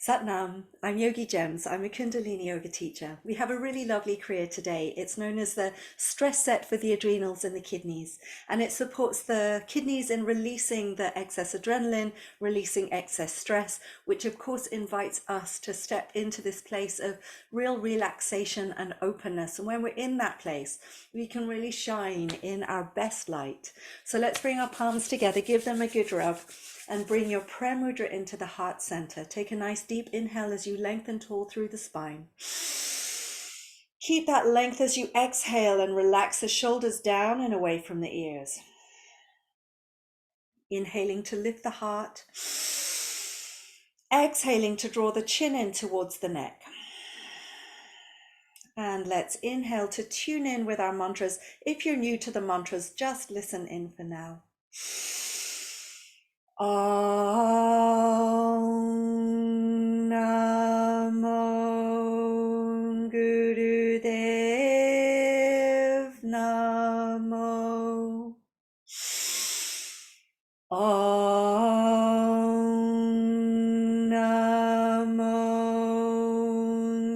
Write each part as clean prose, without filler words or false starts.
Satnam, I'm Yogigems. I'm a Kundalini yoga teacher. We have a really lovely kriya today. It's known as the stress set for the adrenals and the kidneys, and it supports the kidneys in releasing the excess adrenaline, releasing excess stress, which of course invites us to step into this place of real relaxation and openness. And when we're in that place, we can really shine in our best light. So let's bring our palms together, give them a good rub, and bring your prayer mudra into the heart center. Take a nice deep inhale as you lengthen tall through the spine. Keep that length as you exhale and relax the shoulders down and away from the ears. Inhaling to lift the heart. Exhaling to draw the chin in towards the neck. And let's inhale to tune in with our mantras. If you're new to the mantras, just listen in for now. Om Namo Gurudev Namo. Om Namo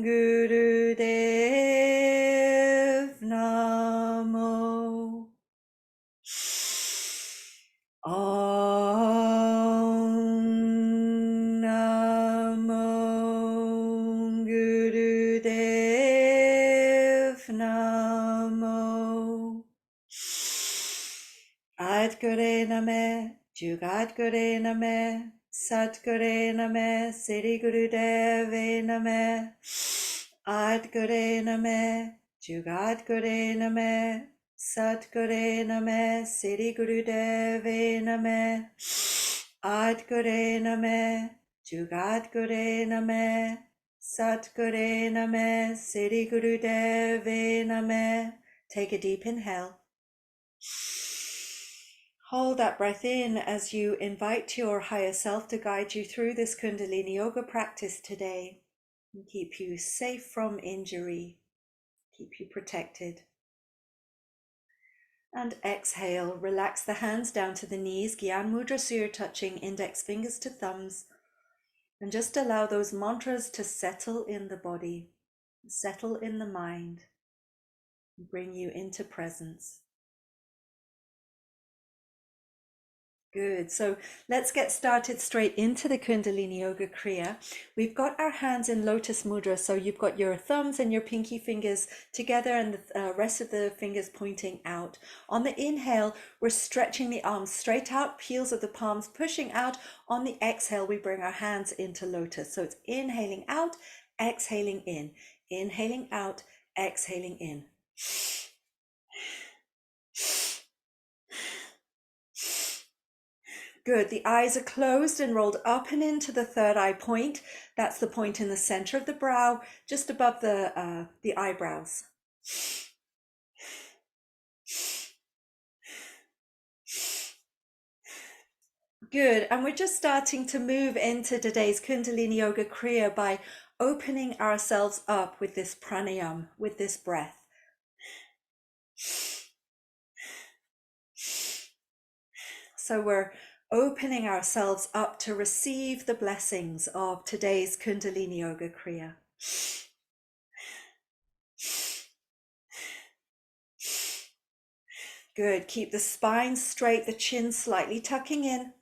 Gurudev Namo. Om Namo Gurudev Namo. Adgure Name, Jugadgure Name, Satgure Name, Siri Gurudeve Name. Adgure Name, Jugadgure Name, Satgure Name, Siri Gurudeve Name. Adgure Name, Jugadgure Name, Satgure Name, Siri Gurudeve Name. Take a deep inhale. Hold that breath in as you invite your higher self to guide you through this Kundalini yoga practice today and keep you safe from injury, keep you protected. And exhale, relax the hands down to the knees, Gyan Mudra, so you're touching index fingers to thumbs, and just allow those mantras to settle in the body, settle in the mind, and bring you into presence. Good. So let's get started straight into the Kundalini Yoga Kriya. We've got our hands in Lotus Mudra. So you've got your thumbs and your pinky fingers together and the rest of the fingers pointing out. On the inhale, we're stretching the arms straight out, peels of the palms pushing out. On the exhale, we bring our hands into Lotus. So it's inhaling out, exhaling in, inhaling out, exhaling in. Good. The eyes are closed and rolled up and into the third eye point. That's the point in the center of the brow, just above the eyebrows. Good. And we're just starting to move into today's Kundalini Yoga Kriya by opening ourselves up with this pranayam, with this breath. So we're opening ourselves up to receive the blessings of today's Kundalini Yoga Kriya. Good. Keep the spine straight, the chin slightly tucking in.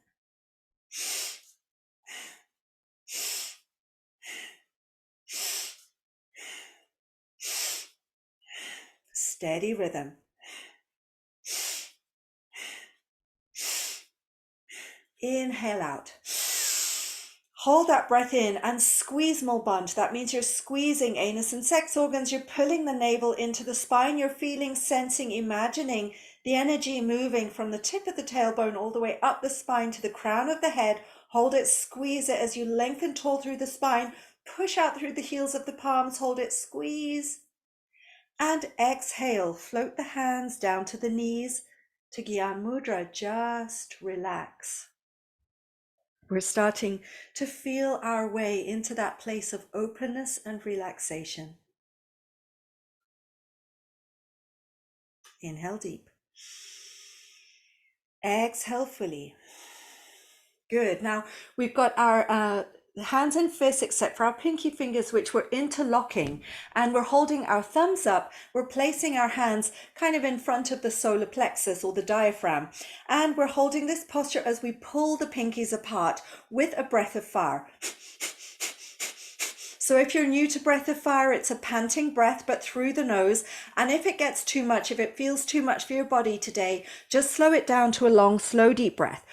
Steady rhythm. Inhale out. Hold that breath in and squeeze Mulbandh. That means you're squeezing anus and sex organs. You're pulling the navel into the spine. You're feeling, sensing, imagining the energy moving from the tip of the tailbone all the way up the spine to the crown of the head. Hold it, squeeze it as you lengthen tall through the spine. Push out through the heels of the palms. Hold it, squeeze. And exhale. Float the hands down to the knees to Gyan Mudra. Just relax. We're starting to feel our way into that place of openness and relaxation. Inhale deep. Exhale fully. Good. Now we've got our the hands and fists except for our pinky fingers, which we're interlocking, and we're holding our thumbs up. We're placing our hands kind of in front of the solar plexus or the diaphragm, and we're holding this posture as we pull the pinkies apart with a breath of fire. So if you're new to breath of fire, it's a panting breath, but through the nose. And if it gets too much, if it feels too much for your body today, just slow it down to a long, slow, deep breath.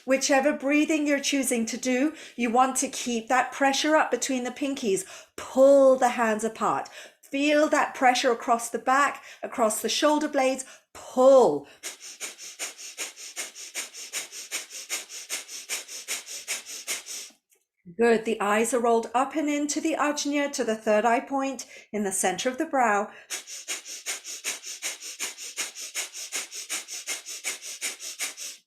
Whichever breathing you're choosing to do, you want to keep that pressure up between the pinkies. Pull the hands apart. Feel that pressure across the back, across the shoulder blades. Pull. Good. The eyes are rolled up and into the ajna, to the third eye point in the center of the brow.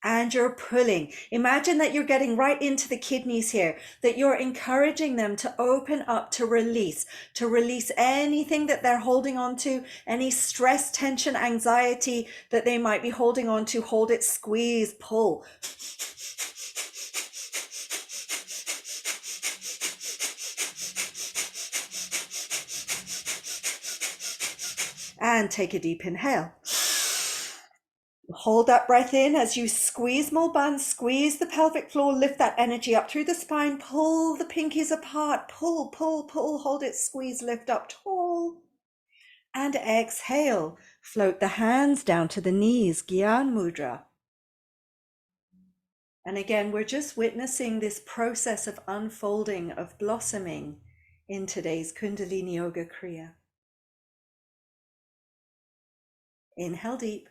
And you're pulling. Imagine that you're getting right into the kidneys here, that you're encouraging them to open up, to release anything that they're holding on to, any stress, tension, anxiety that they might be holding on to. Hold it, squeeze, pull. And take a deep inhale. Hold that breath in as you squeeze Mulban, squeeze the pelvic floor, lift that energy up through the spine, pull the pinkies apart, pull, pull, pull, hold it, squeeze, lift up tall. And exhale, float the hands down to the knees, Gyan Mudra. And again, we're just witnessing this process of unfolding, of blossoming in today's Kundalini Yoga Kriya. Inhale deep.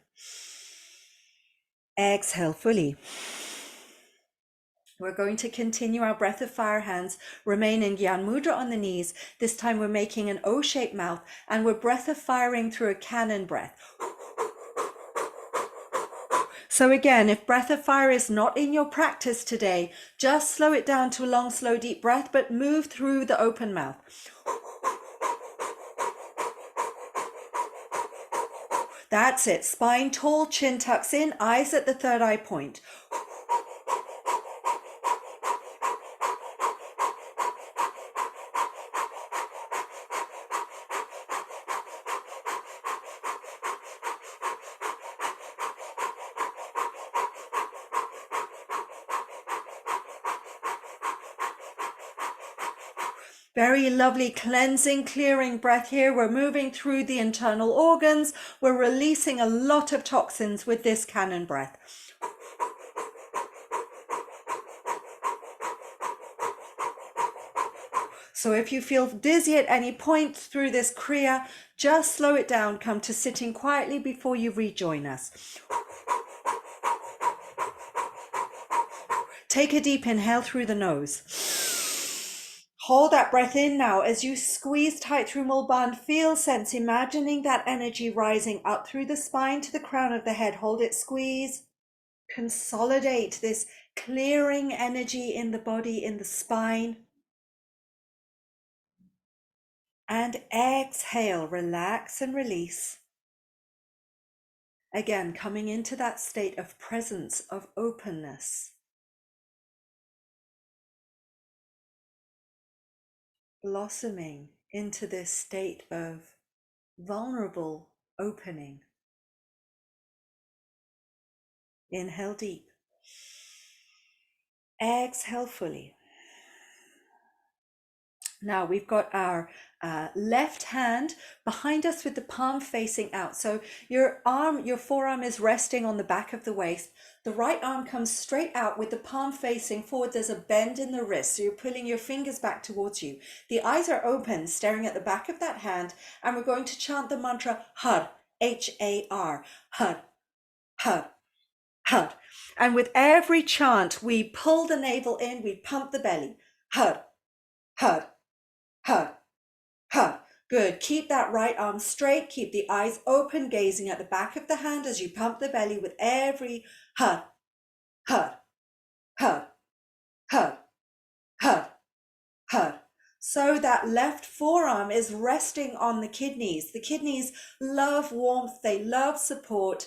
Exhale fully. We're going to continue our breath of fire hands, remain in Gyan Mudra on the knees. This time we're making an O-shaped mouth and we're breath of firing through a cannon breath. So again, if breath of fire is not in your practice today, just slow it down to a long, slow, deep breath, but move through the open mouth. That's it. Spine tall, chin tucks in, eyes at the third eye point. Very lovely cleansing, clearing breath here. We're moving through the internal organs. We're releasing a lot of toxins with this cannon breath. So if you feel dizzy at any point through this kriya, just slow it down. Come to sitting quietly before you rejoin us. Take a deep inhale through the nose. Hold that breath in now as you squeeze tight through Mulban. Feel, sense, imagining that energy rising up through the spine to the crown of the head. Hold it, squeeze. Consolidate this clearing energy in the body, in the spine. And exhale, relax and release. Again, coming into that state of presence, of openness. Blossoming into this state of vulnerable opening. Inhale deep. Exhale fully. Now we've got our left hand behind us with the palm facing out. So your forearm is resting on the back of the waist. The right arm comes straight out with the palm facing forward. There's a bend in the wrist. So you're pulling your fingers back towards you. The eyes are open, staring at the back of that hand. And we're going to chant the mantra Har, H-A-R, Har, Har, Har. And with every chant, we pull the navel in, we pump the belly. Har, Har, Har, Har. Good. Keep that right arm straight. Keep the eyes open, gazing at the back of the hand as you pump the belly with every Har, Har, Har, Har, Har, Har. So that left forearm is resting on the kidneys. The kidneys love warmth. They love support.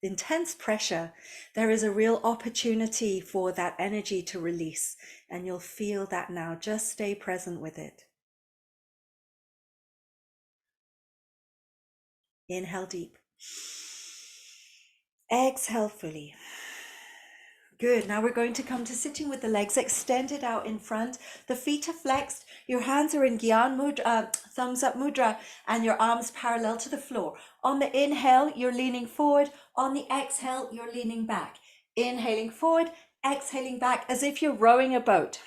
intense pressure, there is a real opportunity for that energy to release. And you'll feel that now. Just stay present with it. Inhale deep. Exhale fully. Good. Now we're going to come to sitting with the legs extended out in front. The feet are flexed. Your hands are in Gyan Mudra, thumbs up mudra, and your arms parallel to the floor. On the inhale, you're leaning forward. On the exhale, you're leaning back. Inhaling forward, exhaling back as if you're rowing a boat.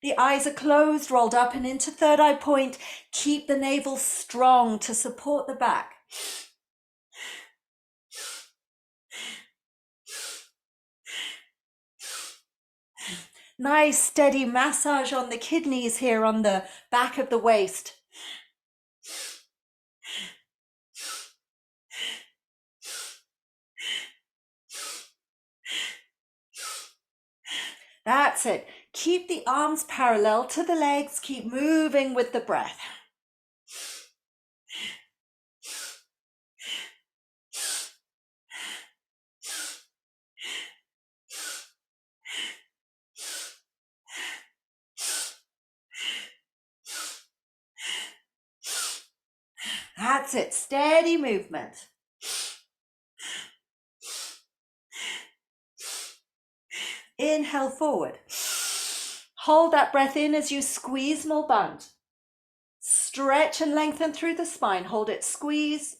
The eyes are closed, rolled up and into third eye point. Keep the navel strong to support the back. Nice steady massage on the kidneys here on the back of the waist. That's it. Keep the arms parallel to the legs. Keep moving with the breath. That's it. Steady movement. Inhale forward. Hold that breath in as you squeeze more bund. Stretch and lengthen through the spine. Hold it, squeeze.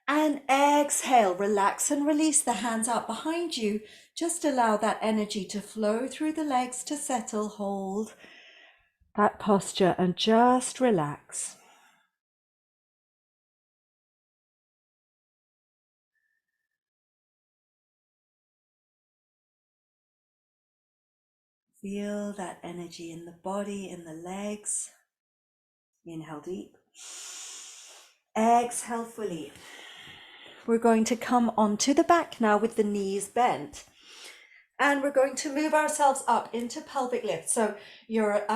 And exhale, relax and release the hands out behind you. Just allow that energy to flow through the legs to settle. Hold that posture and just relax. Feel that energy in the body, in the legs. Inhale deep. Exhale fully. We're going to come onto the back now with the knees bent. And we're going to move ourselves up into pelvic lift. So your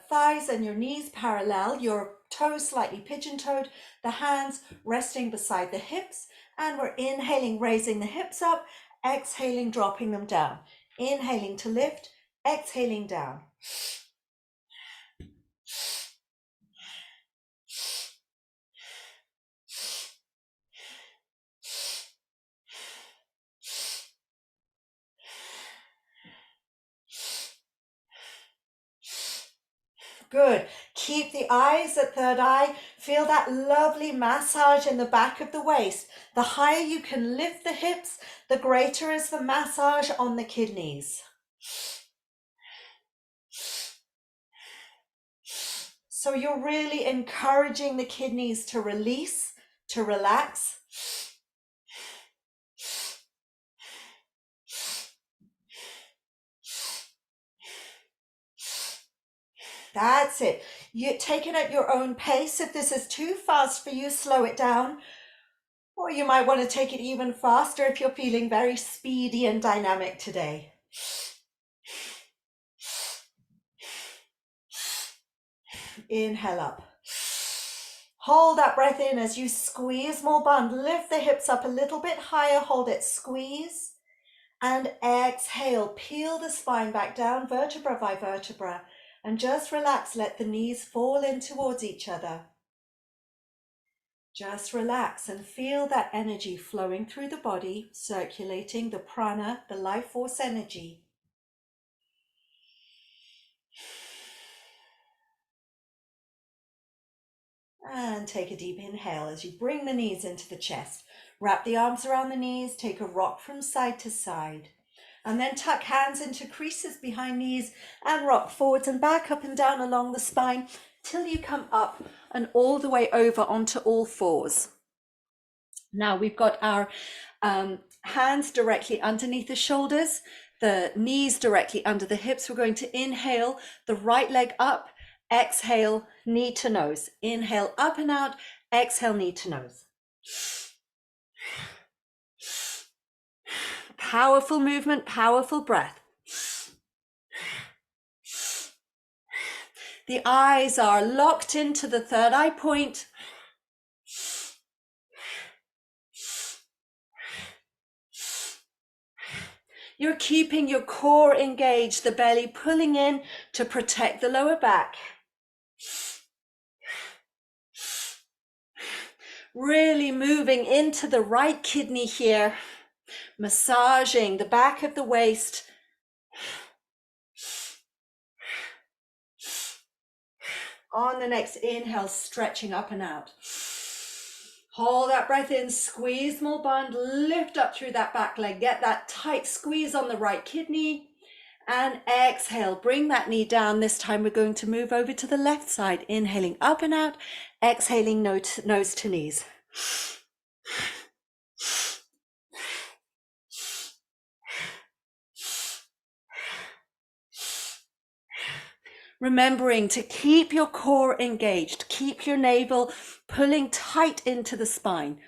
thighs and your knees parallel, your toes slightly pigeon-toed, the hands resting beside the hips. And we're inhaling, raising the hips up, exhaling, dropping them down. Inhaling to lift, exhaling down. Good. Keep the eyes at third eye. Feel that lovely massage in the back of the waist. The higher you can lift the hips, the greater is the massage on the kidneys. So you're really encouraging the kidneys to release, to relax. That's it. You take it at your own pace. If this is too fast for you, slow it down. Or you might want to take it even faster if you're feeling very speedy and dynamic today. Inhale up. Hold that breath in as you squeeze more bund. Lift the hips up a little bit higher. Hold it, squeeze. And exhale. Peel the spine back down, vertebra by vertebra. And just relax. Let the knees fall in towards each other. Just relax and feel that energy flowing through the body, circulating the prana, the life force energy. And take a deep inhale as you bring the knees into the chest. Wrap the arms around the knees, take a rock from side to side. And then tuck hands into creases behind knees and rock forwards and back, up and down along the spine till you come up and all the way over onto all fours. Now we've got our hands directly underneath the shoulders, the knees directly under the hips. We're going to inhale the right leg up, exhale, knee to nose. Inhale up and out, exhale, knee to nose. Powerful movement, powerful breath. The eyes are locked into the third eye point. You're keeping your core engaged, the belly pulling in to protect the lower back. Really moving into the right kidney here, massaging the back of the waist. On the next inhale, stretching up and out. Hold that breath in, squeeze small band, lift up through that back leg, get that tight squeeze on the right kidney, and exhale, bring that knee down. This time we're going to move over to the left side, inhaling up and out, exhaling nose to knees. Remembering to keep your core engaged, keep your navel pulling tight into the spine.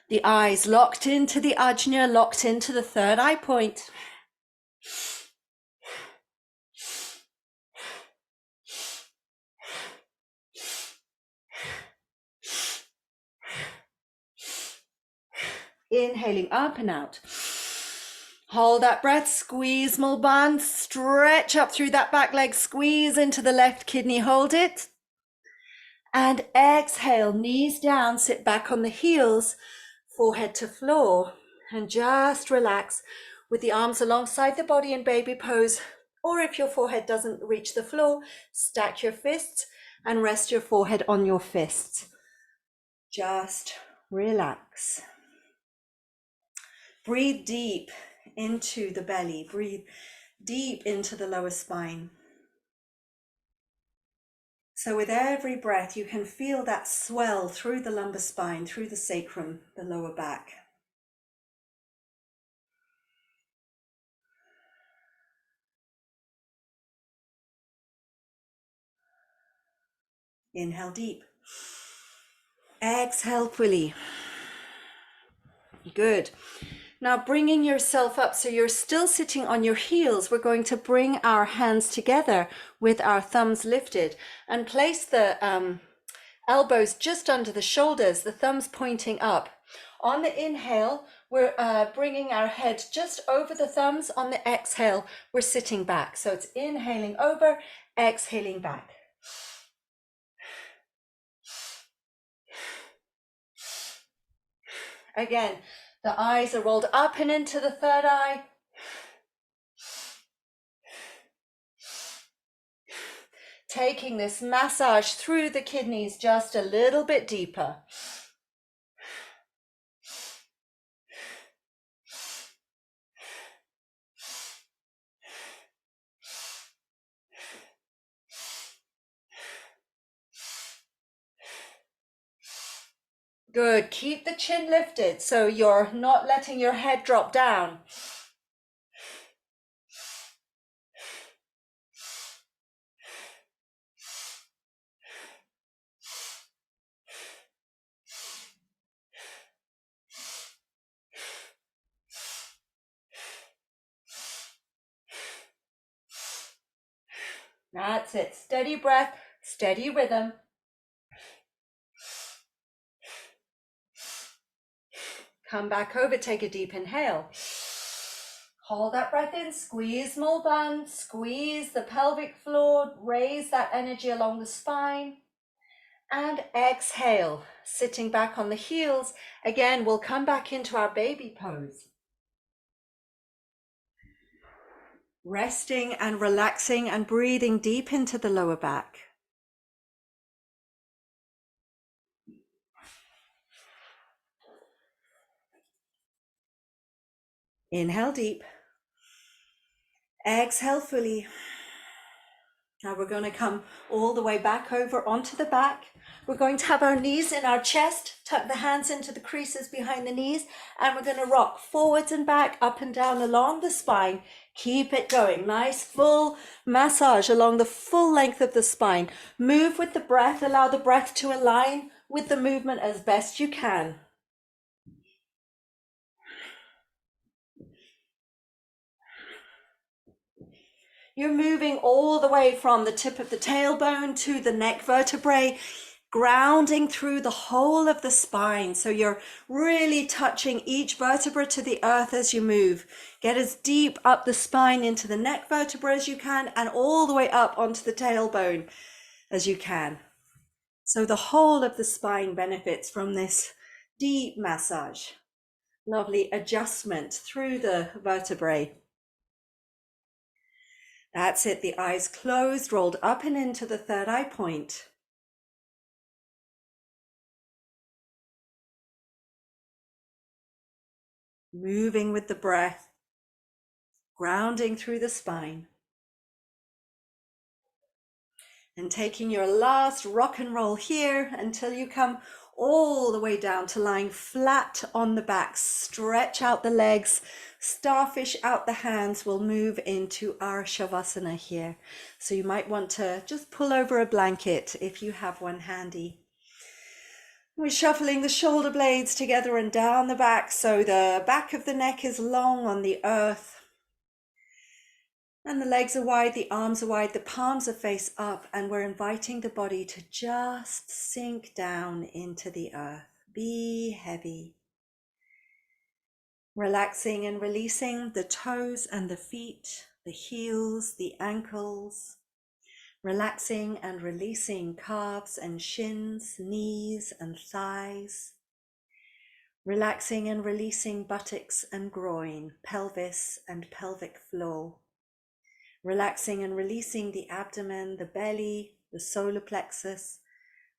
The eyes locked into the ajna, locked into the third eye point. Inhaling up and out. Hold that breath, squeeze small band, stretch up through that back leg, squeeze into the left kidney, hold it. And exhale, knees down, sit back on the heels, forehead to floor, and just relax with the arms alongside the body in baby pose. Or if your forehead doesn't reach the floor, stack your fists and rest your forehead on your fists. Just relax. Breathe deep into the belly. Breathe deep into the lower spine. So with every breath, you can feel that swell through the lumbar spine, through the sacrum, the lower back. Inhale deep. Exhale fully. Good. Now bringing yourself up so you're still sitting on your heels, we're going to bring our hands together with our thumbs lifted and place the elbows just under the shoulders, the thumbs pointing up. On the inhale, we're bringing our head just over the thumbs. On the exhale, we're sitting back. So it's inhaling over, exhaling back. Again, the eyes are rolled up and into the third eye. Taking this massage through the kidneys just a little bit deeper. Good. Keep the chin lifted so you're not letting your head drop down. That's it. Steady breath, steady rhythm. Come back over, take a deep inhale. Hold that breath in, squeeze small band, squeeze the pelvic floor, raise that energy along the spine. And exhale, sitting back on the heels. Again, we'll come back into our baby pose. Resting and relaxing and breathing deep into the lower back. Inhale deep. Exhale fully. Now we're going to come all the way back over onto the back. We're going to have our knees in our chest, tuck the hands into the creases behind the knees, and we're going to rock forwards and back, up and down along the spine. Keep it going. Nice full massage along the full length of the spine. Move with the breath. Allow the breath to align with the movement as best you can. You're moving all the way from the tip of the tailbone to the neck vertebrae, grounding through the whole of the spine. So you're really touching each vertebra to the earth as you move. Get as deep up the spine into the neck vertebra as you can, and all the way up onto the tailbone as you can. So the whole of the spine benefits from this deep massage. Lovely adjustment through the vertebrae. That's it, the eyes closed, rolled up and into the third eye point. Moving with the breath, grounding through the spine. And taking your last rock and roll here until you come all the way down to lying flat on the back. Stretch out the legs, starfish out the hands. We'll move into our Shavasana here. So you might want to just pull over a blanket if you have one handy. We're shuffling the shoulder blades together and down the back, so the back of the neck is long on the earth. And the legs are wide, the arms are wide, the palms are face up, and we're inviting the body to just sink down into the earth. Be heavy. Relaxing and releasing the toes and the feet, the heels, the ankles. Relaxing and releasing calves and shins, knees and thighs. Relaxing and releasing buttocks and groin, pelvis and pelvic floor. Relaxing and releasing the abdomen, the belly, the solar plexus.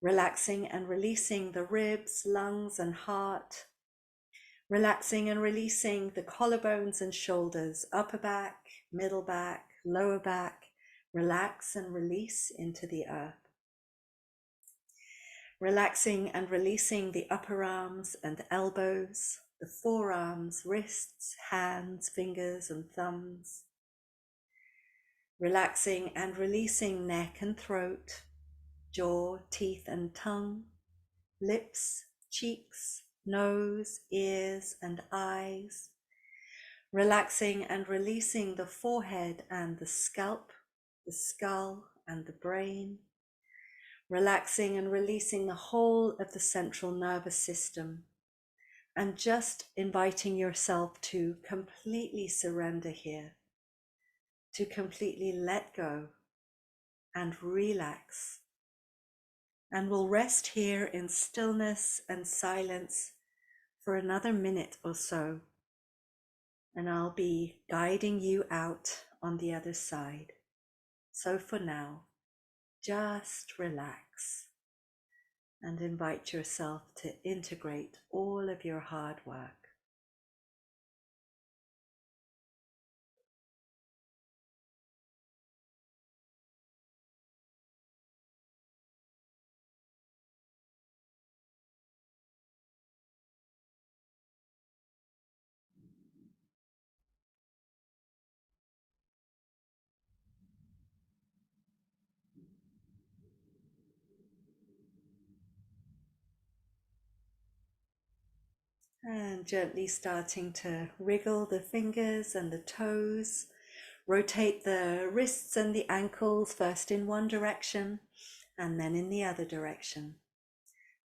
Relaxing and releasing the ribs, lungs and heart. Relaxing and releasing the collarbones and shoulders, upper back, middle back, lower back. Relax and release into the earth. Relaxing and releasing the upper arms and elbows, the forearms, wrists, hands, fingers and thumbs. Relaxing and releasing neck and throat, jaw, teeth and tongue, lips, cheeks, nose, ears and eyes. Relaxing and releasing the forehead and the scalp, the skull and the brain. Relaxing and releasing the whole of the central nervous system, and just inviting yourself to completely surrender here, to completely let go and relax. And we'll rest here in stillness and silence for another minute or so, and I'll be guiding you out on the other side. So for now, just relax and invite yourself to integrate all of your hard work. And gently starting to wriggle the fingers and the toes. Rotate the wrists and the ankles first in one direction and then in the other direction.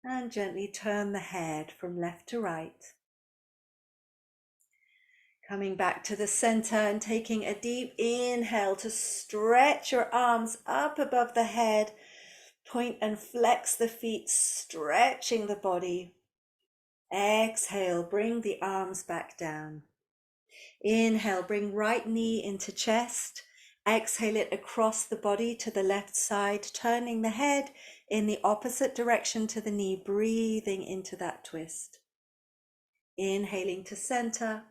And gently turn the head from left to right. Coming back to the center and taking a deep inhale to stretch your arms up above the head. Point and flex the feet, stretching the body. Exhale, bring the arms back down. Inhale, bring right knee into chest. Exhale it across the body to the left side, turning the head in the opposite direction to the knee, breathing into that twist. Inhaling to center,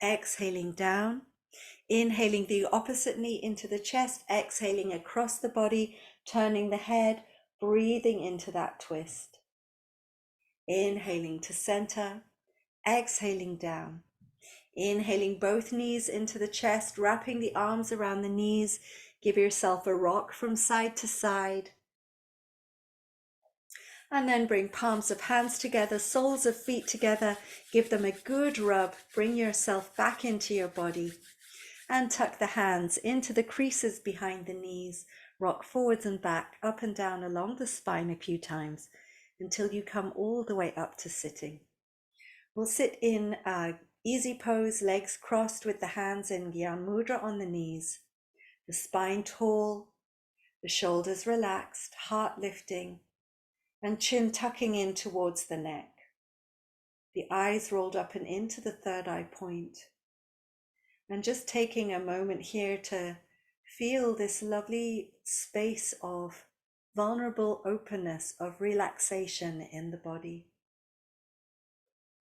exhaling down. Inhaling the opposite knee into the chest, exhaling across the body, turning the head, breathing into that twist. Inhaling to center, exhaling down. Inhaling both knees into the chest, wrapping the arms around the knees. Give yourself a rock from side to side. And then bring palms of hands together, soles of feet together. Give them a good rub. Bring yourself back into your body. And tuck the hands into the creases behind the knees. Rock forwards and back, up and down along the spine a few times until you come all the way up to sitting. We'll sit in a easy pose, legs crossed with the hands in Gyan Mudra on the knees. The spine tall, the shoulders relaxed, heart lifting, and chin tucking in towards the neck. The eyes rolled up and into the third eye point. And just taking a moment here to feel this lovely space of vulnerable openness, of relaxation in the body.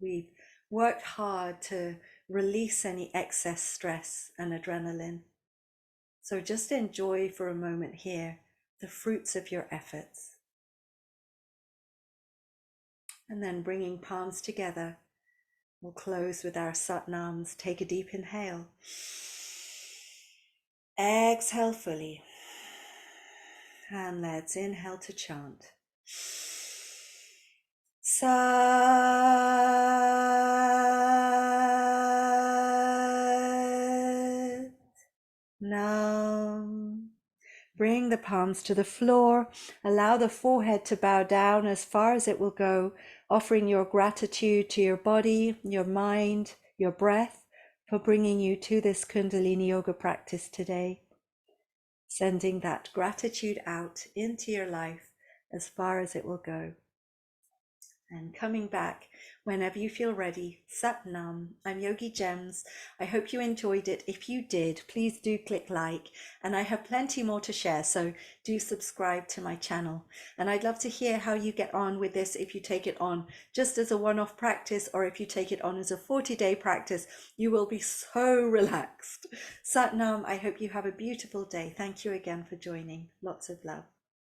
We've worked hard to release any excess stress and adrenaline. So just enjoy for a moment here the fruits of your efforts. And then bringing palms together, we'll close with our satnams. Take a deep inhale. Exhale fully. And let's inhale to chant. Sat Nam. Bring the palms to the floor. Allow the forehead to bow down as far as it will go, offering your gratitude to your body, your mind, your breath for bringing you to this Kundalini yoga practice today. Sending that gratitude out into your life as far as it will go. And coming back whenever you feel ready. Sat Nam. I'm Yogigems. I hope you enjoyed it. If you did, please do click like, and I have plenty more to share, so do subscribe to my channel. And I'd love to hear how you get on with this, if you take it on just as a one-off practice, or if you take it on as a 40-day practice. You will be so relaxed. Sat Nam. I hope you have a beautiful day. Thank you again for joining. Lots of love.